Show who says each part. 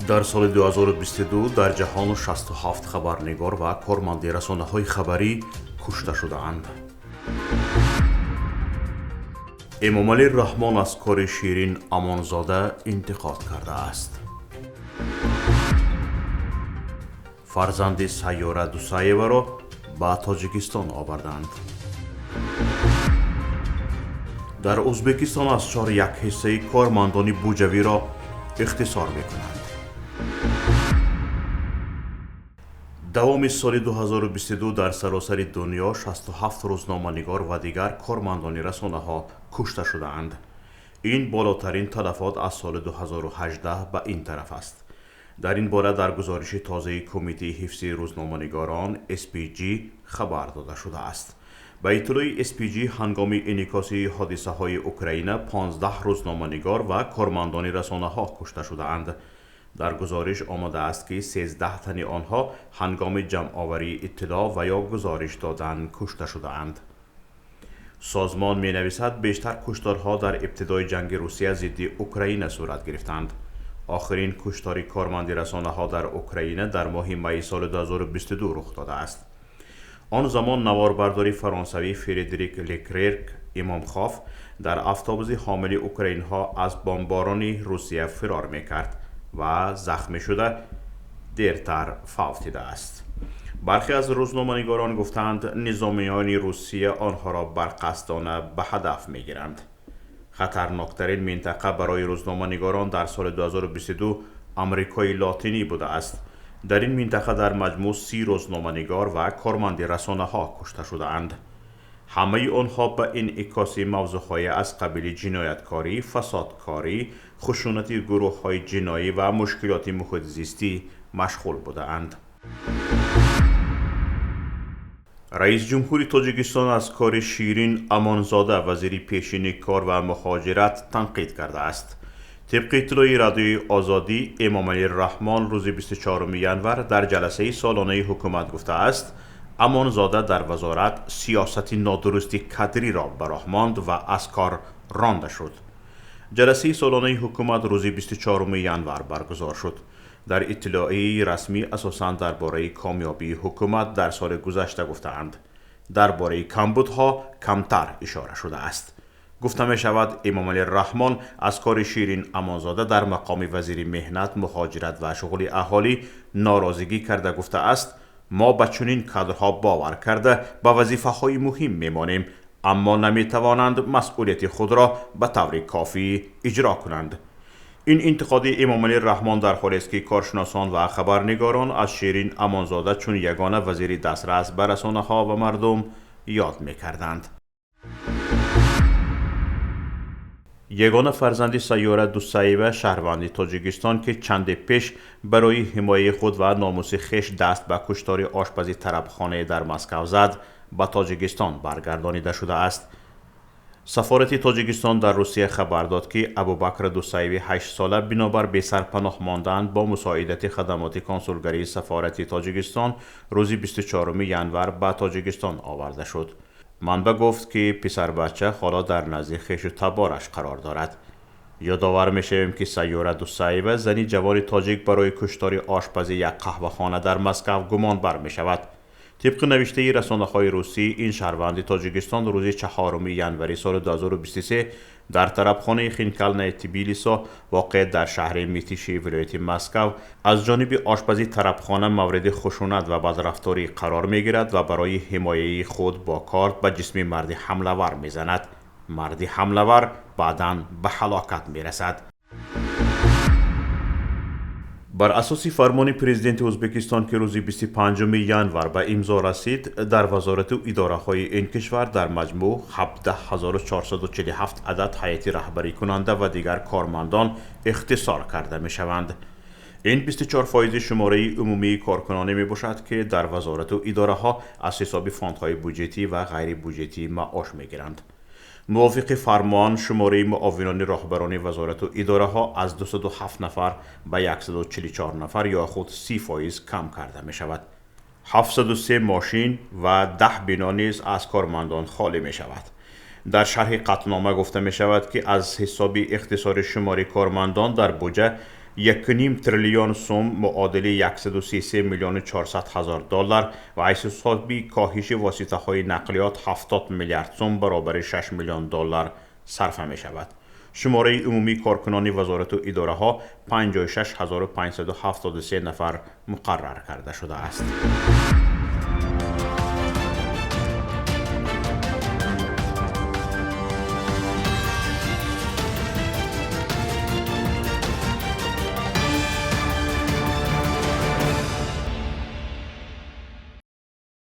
Speaker 1: در سال 2022 در جهان 67 خبرنگار و کارمند رسانه‌های خبری کشته شده‌اند. امامعلی رحمان از کار شیرین امانزاده انتقاد کرده است. فرزند سیاره دوسایeva را به تاجیکستان آوردند. در ازبکستان از 4 حصه کارمندان بوجوی را اختصار می‌کنند. دوام سال 2022 در سراسر دنیا 67 روزنامه‌نگار و دیگر کارمندان رسانه‌ها کشته شده‌اند. این بالاترین تلفات از سال 2018 به این طرف است. در این باره در گزارش تازه کمیته حفظ روزنامه‌نگاران SPG خبر داده شده است. به اطلاع SPG هنگام انعکاس حادثه‌های اوکراین 15 روزنامه‌نگار و کارمندان رسانه‌ها کشته شده‌اند. در گزارش آمده است که 13 تن آنها هنگام جمع‌آوری اطلاع و یا گزارش دادن کشته شده‌اند. سازمان می‌نویسد بیشتر کشتارها در ابتدای جنگ روسیه ضد اوکراین صورت گرفتند. آخرین کشتار کارمند رسانه‌ها در اوکراین در ماه می سال 2022 رخ داده است. آن زمان نواربرداری فرانسوی فردریک لکلرک امامخوف در اتوبوس حامل اوکراینی‌ها از بمباران روسیه فرار می‌کرد و زخمی شده دیرتر فوت دیده است. برخی از روزنامه‌نگاران گفتند نظامیان روسیه آنها را برقصدانه به هدف می‌گیرند. خطرناکترین منطقه برای روزنامه‌نگاران در سال 2022 آمریکای لاتینی بوده است. در این منطقه در مجموع 30 روزنامه‌نگار و کارمند رسانه‌ها کشته شده‌اند. همه آنها به انعکاس موضوعهای از قبیل جنایتکاری، فسادکاری، خشونت گروه‌های جنایی و مشکلات محیط زیستی مشغول بودند. رئیس جمهور تاجیکستان از کار شیرین امانزاده وزیر پیشین کار و مهاجرت تنقید کرده است. طبق اطلاع رادیوی آزادی، امامعلی رحمان روز 24 ژانویه در جلسه سالانه حکومت گفته است امانزاده در وزارت سیاست نادرست کادری را براه ماند و از کار رانده شد. جلسه سالانه حکومت روز 24 ژانویه برگزار شد. در اطلاعیه رسمی اساساً درباره کامیابی حکومت در سال گذشته گفتند. درباره کمبودها کمتر اشاره شده است. گفته می شود امامعلی رحمان از کار شیرین امانزاده در مقام وزیر مهنت، مهاجرت و شغل اهالی ناراضگی کرده گفته است ما به چنین کادرها باور کرده به وظیفه‌های مهم میمانیم، اما نمیتوانند مسئولیت خود را به طور کافی اجرا کنند. این انتقاد امامعلی رحمان در حالی است که کارشناسان و خبرنگاران از شیرین امانزاده چون یگانه وزیر دسترس به رسانه‌ها و مردم یاد می‌کردند. یگانه فرزند سیاره دوسایeva شهروند تاجیکستان که چند پیش برای حمایت خود و ناموس خویش دست به کشتار آشپزی طربخانه در مسکو زد، به تاجیکستان برگردانیده شده است. سفارت تاجیکستان در روسیه خبر داد که ابوبکر دوسایوی 8 ساله بنابر به سرپناه ماندن با مساعدت خدمات کنسولگری سفارت تاجیکستان روز 24 ژانویه به تاجیکستان آورده شد. منبع گفت که پسر بچه حالا در نزد خویش و تبارش قرار دارد. یادآور می‌شویم که سیاره دوسایeva زنی جوان تاجیک برای کشتار آشپز یک قهوه‌خانه در مسکو گمان بر می‌شود. طبق نوشته رسانه‌های روسی، این شهروند تاجیکستان روز 4 ژانویه سال 2023 در طربخانه خینکالنای تبلیسا واقع در شهر میتیشی ولایت مسکو از جانب آشپزی طربخانه مورد خشونت و بدرفتاری قرار می‌گیرد و برای حمایت خود با کارت به جسم مرد حمله‌ور می‌زند. مرد حمله‌ور بعداً به هلاکت می‌رسد. بر اساس فرمان پرزیدنت ازبکستان که روز 25 ژانویه به امضا رسید، در وزارت و اداره‌های این کشور در مجموع 17447 عدد هیئت رهبری کننده و دیگر کارمندان اختصار کرده می‌شوند. این 24% شماره عمومی کارکنان میباشد که در وزارت و اداره‌ها از حساب فاندهای بودجتی و غیر بودجتی معاش می‌گیرند. موافق فرمان، شماره معاونان راهبران وزارت و اداره‌ها از 207 نفر به 144 نفر یا خود 30% کم کرده می شود. 703 ماشین و 10 بنا نیز از کارمندان خالی می شود. در شرح قطعنامه گفته می شود که از حساب اختصار شماره کارمندان در بودجه 1.5 تریلیون سوم معادل 133 میلیون 400 هزار دلار و از حسابی کاهش واسطه های نقلیات 70 میلیارد سوم برابر 6 میلیون دلار صرفه می شود. شماره عمومی کارکنان وزارت و اداره ها 56573 نفر مقرر کرده شده است.